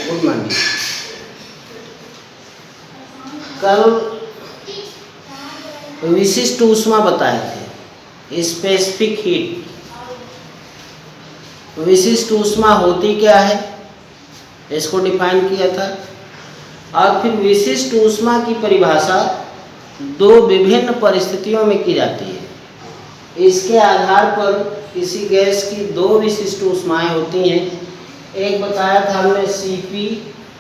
Good morning. कल विशिष्ट ऊष्मा बताए थे, स्पेसिफिक हीट। विशिष्ट ऊष्मा होती क्या है, इसको डिफाइन किया था। और फिर विशिष्ट ऊष्मा की परिभाषा दो विभिन्न परिस्थितियों में की जाती है। इसके आधार पर किसी गैस की दो विशिष्ट ऊष्माएं होती हैं। एक बताया था हमने Cp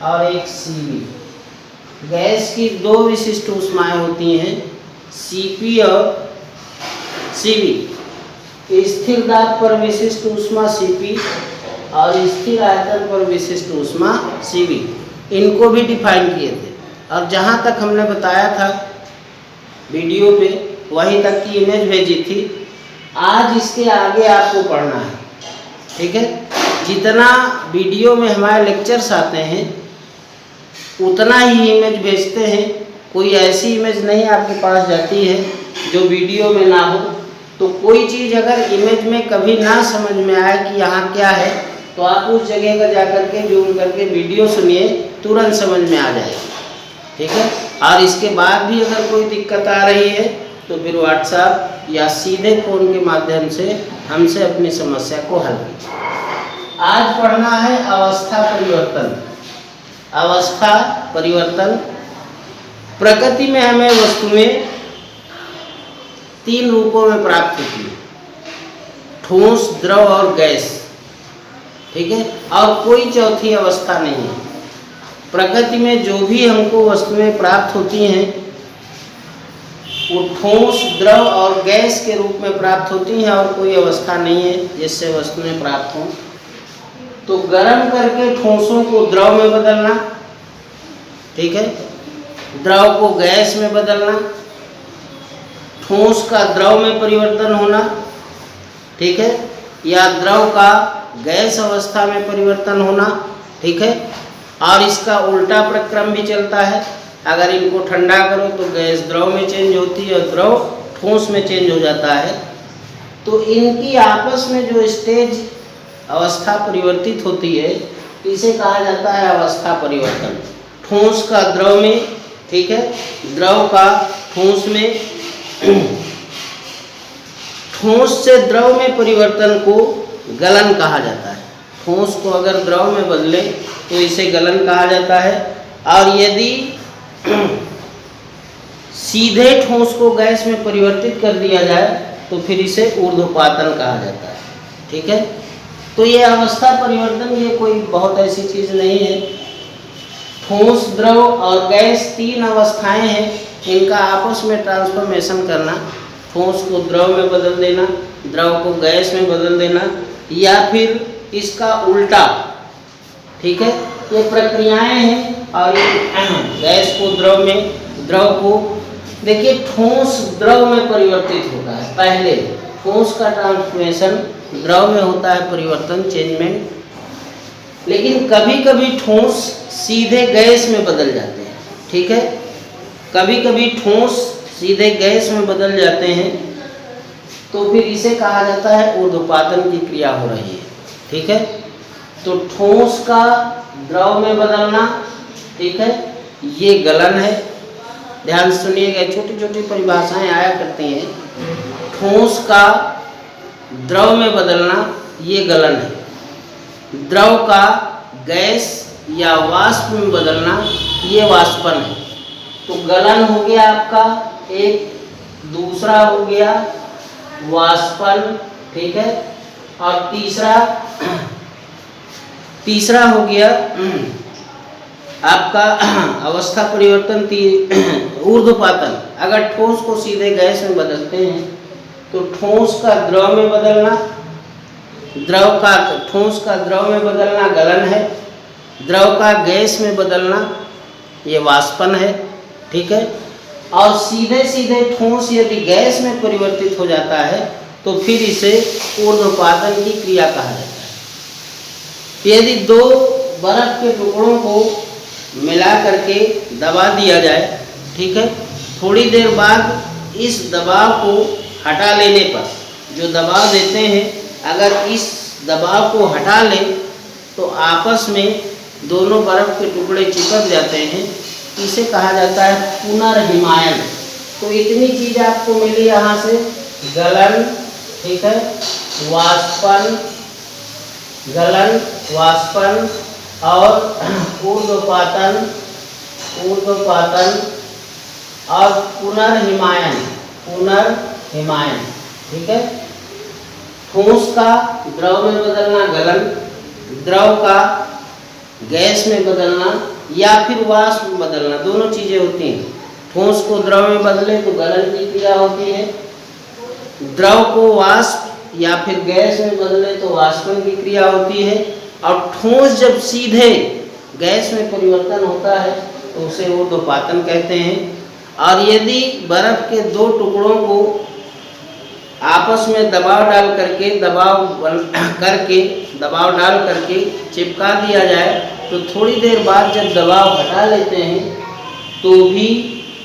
और एक Cv। गैस की दो विशिष्ट ऊष्माएं होती हैं, Cp और Cv। स्थिर दाब पर विशिष्ट ऊष्मा Cp और स्थिर आयतन पर विशिष्ट ऊष्मा Cv, इनको भी डिफाइन किए थे। और जहाँ तक हमने बताया था वीडियो पे, वहीं तक की इमेज भेजी थी। आज इसके आगे आपको पढ़ना है, ठीक है। जितना वीडियो में हमारे लेक्चर्स आते हैं उतना ही इमेज भेजते हैं। कोई ऐसी इमेज नहीं आपके पास जाती है जो वीडियो में ना हो। तो कोई चीज़ अगर इमेज में कभी ना समझ में आए कि यहाँ क्या है, तो आप उस जगह का जाकर के जूम करके वीडियो सुनिए, तुरंत समझ में आ जाएगी, ठीक है। और इसके बाद भी अगर कोई दिक्कत आ रही है तो फिर व्हाट्सएप या सीधे फ़ोन के माध्यम से हमसे अपनी समस्या को हल कीजिए। आज पढ़ना है अवस्था परिवर्तन। अवस्था परिवर्तन। प्रकृति में हमें वस्तुएं तीन रूपों में प्राप्त होती है, ठोस, द्रव और गैस, ठीक है। और कोई चौथी अवस्था नहीं है। प्रकृति में जो भी हमको वस्तुएं प्राप्त होती हैं वो ठोस, द्रव और गैस के रूप में प्राप्त होती हैं, और कोई अवस्था नहीं है जिससे वस्तुएं प्राप्त हों। तो गर्म करके ठोसों को द्रव में बदलना, ठीक है, द्रव को गैस में बदलना, ठोस का द्रव में परिवर्तन होना, ठीक है, या द्रव का गैस अवस्था में परिवर्तन होना, ठीक है। और इसका उल्टा प्रक्रम भी चलता है। अगर इनको ठंडा करो तो गैस द्रव में चेंज होती है और द्रव ठोस में चेंज हो जाता है। तो इनकी आपस में जो स्टेज अवस्था परिवर्तित होती है, इसे कहा जाता है अवस्था परिवर्तन। ठोस का द्रव में, ठीक है, द्रव का ठोस में। ठोस से द्रव में परिवर्तन को गलन कहा जाता है। ठोस को अगर द्रव में बदले तो इसे गलन कहा जाता है। और यदि सीधे ठोस को गैस में परिवर्तित कर दिया जाए तो फिर इसे ऊर्ध्वपातन कहा जाता है, ठीक है। तो ये अवस्था परिवर्तन, ये कोई बहुत ऐसी चीज़ नहीं है। ठोस, द्रव और गैस तीन अवस्थाएं हैं, इनका आपस में ट्रांसफॉर्मेशन करना, ठोस को द्रव में बदल देना, द्रव को गैस में बदल देना, या फिर इसका उल्टा, ठीक है। ये प्रक्रियाएं हैं। और ये गैस को द्रव में, द्रव को, देखिए ठोस द्रव में परिवर्तित होता है। पहले ठोस का ट्रांसफॉर्मेशन द्रव में होता है, परिवर्तन, चेंजमेंट। लेकिन कभी कभी ठोस सीधे गैस में बदल जाते हैं, ठीक है। कभी कभी ठोस सीधे गैस में बदल जाते हैं, तो फिर इसे कहा जाता है ऊर्ध्वपातन की क्रिया हो रही है, ठीक है। तो ठोस का द्रव में बदलना, ठीक है, ये गलन है। ध्यान से सुनिएगा, छोटी छोटी परिभाषाएं आया करती हैं। ठोस का द्रव में बदलना, ये गलन है। द्रव का गैस या वाष्प में बदलना, ये वाष्पन है। तो गलन हो गया आपका एक, दूसरा हो गया वाष्पन, ठीक है। और तीसरा हो गया आपका अवस्था परिवर्तन, ऊर्ध्वपातन। अगर ठोस को सीधे गैस में बदलते हैं तो ठोस का द्रव में बदलना, ठोस का द्रव में बदलना गलन है। द्रव का गैस में बदलना, ये वाष्पन है, ठीक है। और सीधे सीधे ठोस यदि गैस में परिवर्तित हो जाता है तो फिर इसे ऊर्ध्वपातन की क्रिया कहा जाता है। यदि दो बर्फ के टुकड़ों को मिला करके दबा दिया जाए, ठीक है, थोड़ी देर बाद इस दबाव को हटा लेने पर, जो दबाव देते हैं, अगर इस दबाव को हटा लें तो आपस में दोनों बर्फ के टुकड़े चिपक जाते हैं, इसे कहा जाता है पुनर्हिमायन। तो इतनी चीज आपको मिली यहाँ से, गलन, ठीक है, वाष्पन, गलन, वाष्पन और ऊर्ध्वपातन और पुनर्हिमायन, ठीक है। ठोस का द्रव में बदलना गलन, द्रव का गैस में बदलना या फिर वाष्प में बदलना, दोनों चीजें होती हैं। ठोस को द्रव में बदले तो गलन की क्रिया होती है, द्रव को वाष्प या फिर गैस में बदले तो वाष्पन की क्रिया होती है। और ठोस जब सीधे गैस में परिवर्तन होता है तो उसे ऊर्ध्वपातन कहते हैं। और यदि बर्फ के दो टुकड़ों को आपस में दबाव डाल करके चिपका दिया जाए तो थोड़ी देर बाद जब दबाव हटा लेते हैं तो भी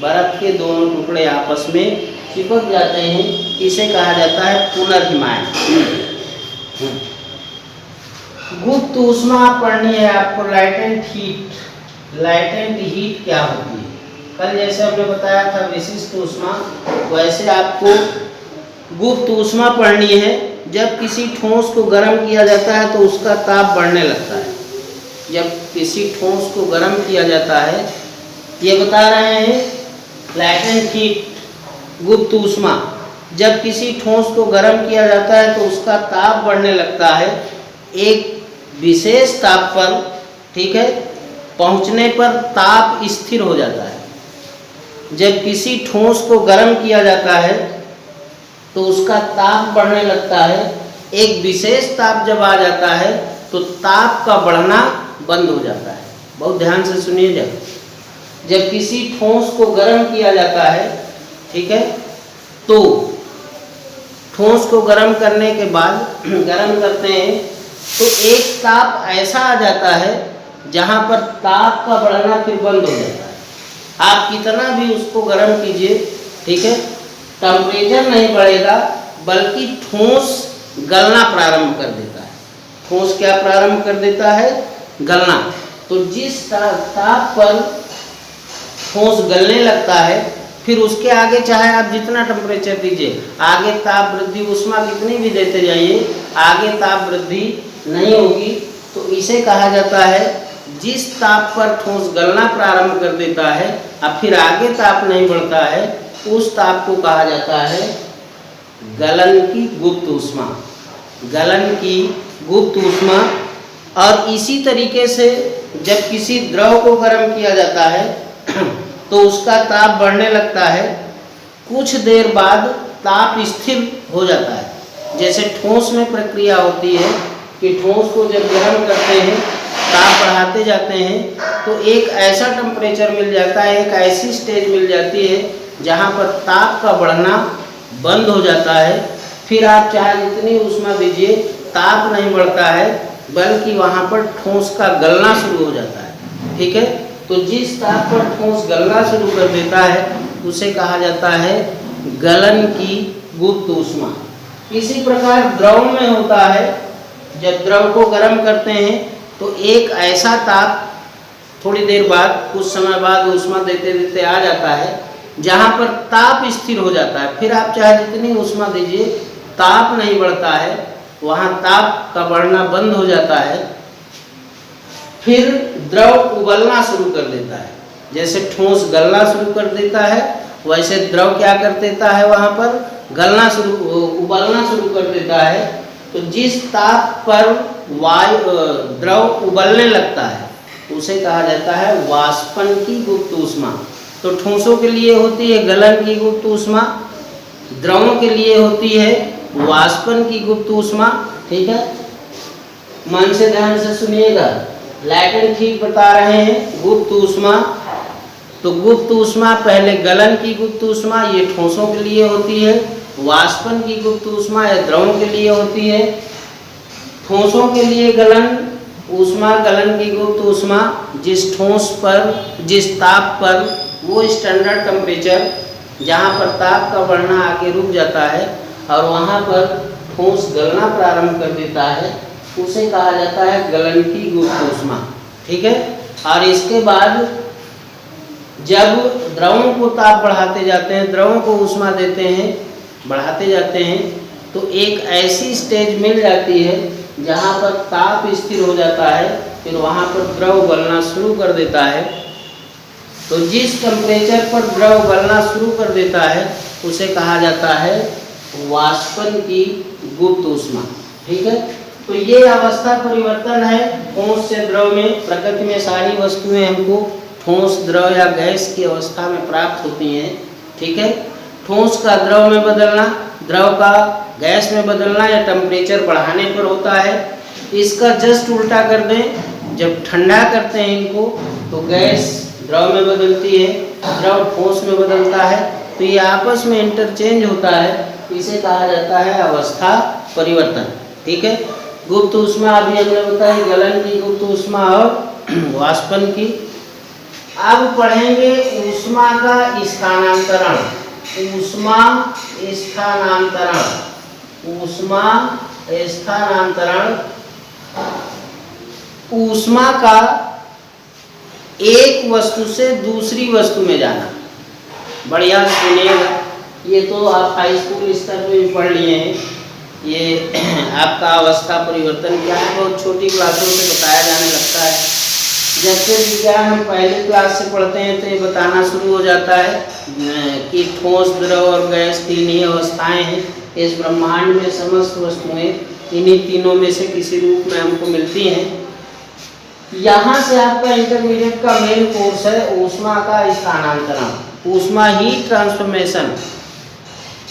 बर्फ के दोनों टुकड़े आपस में चिपक जाते हैं, इसे कहा जाता है पुनर्हिमायन। गुप्त ऊष्मा पढ़नी है आपको, लाइटेंट हीट क्या होती है। कल जैसे हमने बताया था विशिष्ट ऊष्मा, वैसे आपको गुप्त ऊष्मा पढ़नी है। जब किसी ठोस को गर्म किया जाता है तो उसका ताप बढ़ने लगता है। जब किसी ठोस को गर्म किया जाता है, ये बता रहे हैं लैटेंट हीट, गुप्त ऊष्मा। जब किसी ठोस को गर्म किया जाता है तो उसका ताप बढ़ने लगता है एक विशेष ताप पर, ठीक है, पहुंचने पर ताप स्थिर हो जाता है। जब किसी ठोस को गर्म किया जाता है तो उसका ताप बढ़ने लगता है, एक विशेष ताप जब आ जाता है तो ताप का बढ़ना बंद हो जाता है। बहुत ध्यान से सुनिए, जब किसी ठोस को गर्म किया जाता है, ठीक है, तो ठोस को गर्म करने के बाद गर्म करते हैं तो एक ताप ऐसा आ जाता है जहां पर ताप का बढ़ना फिर बंद हो जाता है। आप कितना भी उसको गर्म कीजिए, ठीक है, टेम्परेचर नहीं बढ़ेगा, बल्कि ठोस गलना प्रारंभ कर देता है। ठोस क्या प्रारंभ कर देता है? गलना। तो जिस ताप पर ठोस गलने लगता है, फिर उसके आगे चाहे आप जितना टेम्परेचर दीजिए, आगे ताप वृद्धि ऊष्मा कितनी भी देते जाइए, आगे ताप वृद्धि नहीं होगी। तो इसे कहा जाता है, जिस ताप पर ठोस गलना प्रारंभ कर देता है और फिर आगे ताप नहीं बढ़ता है, उस ताप को कहा जाता है गलन की गुप्त ऊष्मा। गलन की गुप्त ऊष्मा। और इसी तरीके से जब किसी द्रव को गर्म किया जाता है तो उसका ताप बढ़ने लगता है, कुछ देर बाद ताप स्थिर हो जाता है। जैसे ठोस में प्रक्रिया होती है कि ठोस को जब गर्म करते हैं, ताप बढ़ाते जाते हैं, तो एक ऐसा टेम्परेचर मिल जाता है, एक ऐसी स्टेज मिल जाती है जहाँ पर ताप का बढ़ना बंद हो जाता है। फिर आप चाहे जितनी ऊष्मा दीजिए, ताप नहीं बढ़ता है, बल्कि वहाँ पर ठोस का गलना शुरू हो जाता है। ठीक है, तो जिस ताप पर ठोस गलना शुरू कर देता है उसे कहा जाता है गलन की गुप्त ऊष्मा। इसी प्रकार द्रव में होता है, जब द्रव को गर्म करते हैं तो एक ऐसा ताप थोड़ी देर बाद, कुछ समय बाद ऊष्मा देते देते आ जाता है जहाँ पर ताप स्थिर हो जाता है। फिर आप चाहे जितनी ऊष्मा दीजिए, ताप नहीं बढ़ता है, वहाँ ताप का बढ़ना बंद हो जाता है। फिर द्रव उबलना शुरू कर देता है। जैसे ठोस गलना शुरू कर देता है, वैसे द्रव क्या कर देता है, वहाँ पर उबलना शुरू कर देता है। तो जिस ताप पर द्रव उबलने लगता है उसे कहा जाता है वाष्पन की गुप्त ऊष्मा। तो ठोसों के लिए होती है गलन की गुप्त ऊष्मा, द्रवों के लिए होती है वाष्पन की गुप्त ऊष्मा। ठीक है, मन से ध्यान से सुनिएगा। लैटेंट हीट बता रहे हैं, गुप्त ऊष्मा। तो गुप्त ऊष्मा पहले गलन की गुप्त ऊष्मा, ये ठोसों के लिए होती है। वाष्पन की गुप्त ऊष्मा या द्रवों के लिए होती है। ठोसों के लिए गलन ऊष्मा, गलन की गुप्त ऊष्मा, जिस ठोस पर, जिस ताप पर, वो स्टैंडर्ड टेम्परेचर जहाँ पर ताप का बढ़ना आके रुक जाता है और वहाँ पर ठोस गलना प्रारंभ कर देता है, उसे कहा जाता है गलन की गुप्त ऊष्मा। ठीक है। और इसके बाद जब द्रवों को ताप बढ़ाते जाते हैं, द्रवों को ऊष्मा देते हैं, बढ़ाते जाते हैं, तो एक ऐसी स्टेज मिल जाती है जहाँ पर ताप स्थिर हो जाता है, फिर वहाँ पर द्रव गलना शुरू कर देता है। तो जिस टेम्परेचर पर द्रव गलना शुरू कर देता है उसे कहा जाता है वाष्पन की गुप्त ऊष्मा। ठीक है। तो ये अवस्था परिवर्तन है ठोस से द्रव में। प्रकृति में सारी वस्तुएं हमको ठोस, द्रव या गैस की अवस्था में प्राप्त होती हैं। ठीक है। ठोस का द्रव में बदलना, द्रव का गैस में बदलना या टेम्परेचर बढ़ाने पर होता है। इसका जस्ट उल्टा कर दें, जब ठंडा करते हैं इनको तो गैस द्रव में बदलती है, द्रव ठोस में बदलता है, तो ये आपस में इंटरचेंज होता है। इसे कहा जाता है अवस्था परिवर्तन। ठीक है। गुप्त ऊष्मा अभी हमने बताया, गलन की गुप्त ऊष्मा और वाष्पन की। अब पढ़ेंगे ऊष्मा का स्थानांतरण। ऊष्मा स्थानांतरण, ऊष्मा स्थानांतरण। ऊष्मा का एक वस्तु से दूसरी वस्तु में जाना। बढ़िया सुनिएगा, ये तो आप हाई स्कूल स्तर पे भी पढ़ लिए हैं। ये आपका अवस्था परिवर्तन क्या है, बहुत छोटी क्लासों से बताया जाने लगता है। जैसे विज्ञान हम पहले क्लास से पढ़ते हैं तो ये बताना शुरू हो जाता है कि ठोस, द्रव और गैस तीन ही अवस्थाएं हैं इस ब्रह्मांड में। समस्त वस्तुएं इन्हीं तीनों में से किसी रूप में हमको मिलती हैं। यहाँ से आपका इंटरमीडिएट का मेन कोर्स है ऊष्मा का स्थानांतरण, ऊष्मा हीट ट्रांसफॉर्मेशन।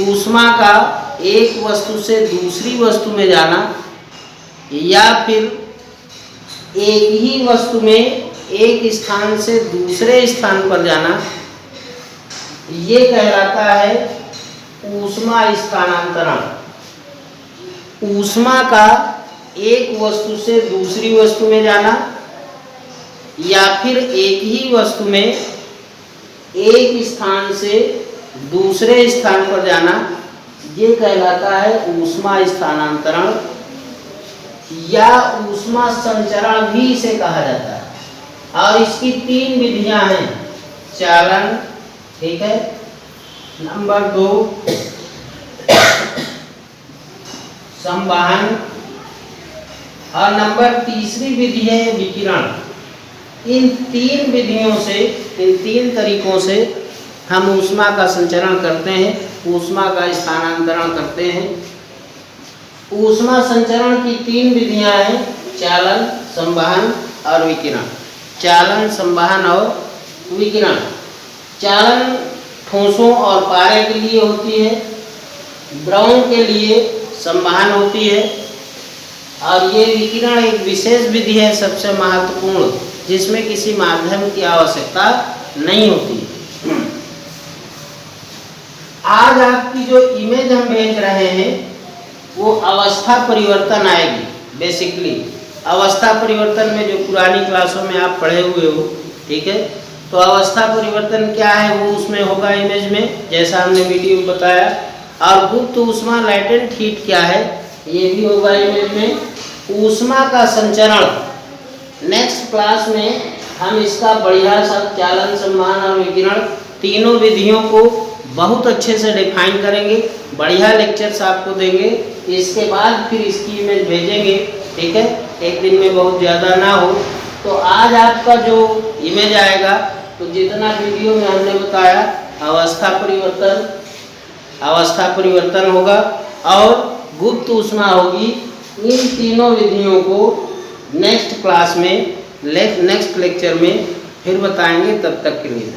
ऊष्मा का एक वस्तु से दूसरी वस्तु में जाना या फिर एक ही वस्तु में एक स्थान से दूसरे स्थान पर जाना, ये कहलाता है ऊष्मा स्थानांतरण। ऊष्मा का एक वस्तु से दूसरी वस्तु में जाना या फिर एक ही वस्तु में एक स्थान से दूसरे स्थान पर जाना, ये कहलाता है ऊष्मा स्थानांतरण या ऊष्मा संचरण भी इसे कहा जाता है। और इसकी तीन विधियां हैं। चालन, ठीक है, नंबर 2 संवहन और नंबर तीसरी विधि है विकिरण। इन तीन विधियों से, इन तीन तरीकों से हम ऊष्मा का संचरण करते हैं, ऊष्मा का स्थानांतरण करते हैं। ऊष्मा संचरण की तीन विधियां हैं, चालन, संवहन और विकिरण। चालन, संवहन और विकिरण। चालन ठोसों और पारे के लिए होती है, द्रवों के लिए संवहन होती है, और ये विकिरण एक विशेष विधि है सबसे महत्वपूर्ण, जिसमें किसी माध्यम की आवश्यकता नहीं होती। आज आपकी जो इमेज हम भेज रहे हैं वो अवस्था परिवर्तन आएगी। बेसिकली अवस्था परिवर्तन में जो पुरानी क्लासों में आप पढ़े हुए हो, ठीक है, तो अवस्था परिवर्तन क्या है वो उसमें होगा इमेज में, जैसा हमने वीडियो में बताया। और गुप्त ऊष्मा लैटेंट हीट क्या है ये भी होगा इमेज में। ऊष्मा का संचरण नेक्स्ट क्लास में हम इसका बढ़िया सा चालन, संवहन और विकिरण तीनों विधियों को बहुत अच्छे से डिफाइन करेंगे, बढ़िया लेक्चर्स आपको देंगे। इसके बाद फिर इसकी इमेज भेजेंगे, ठीक है, एक दिन में बहुत ज़्यादा ना हो। तो आज आपका जो इमेज आएगा, तो जितना वीडियो में हमने बताया अवस्था परिवर्तन होगा और गुप्त ऊष्मा होगी। इन तीनों विधियों को नेक्स्ट क्लास में, नेक्स्ट लेक्चर में फिर बताएंगे। तब तक के लिए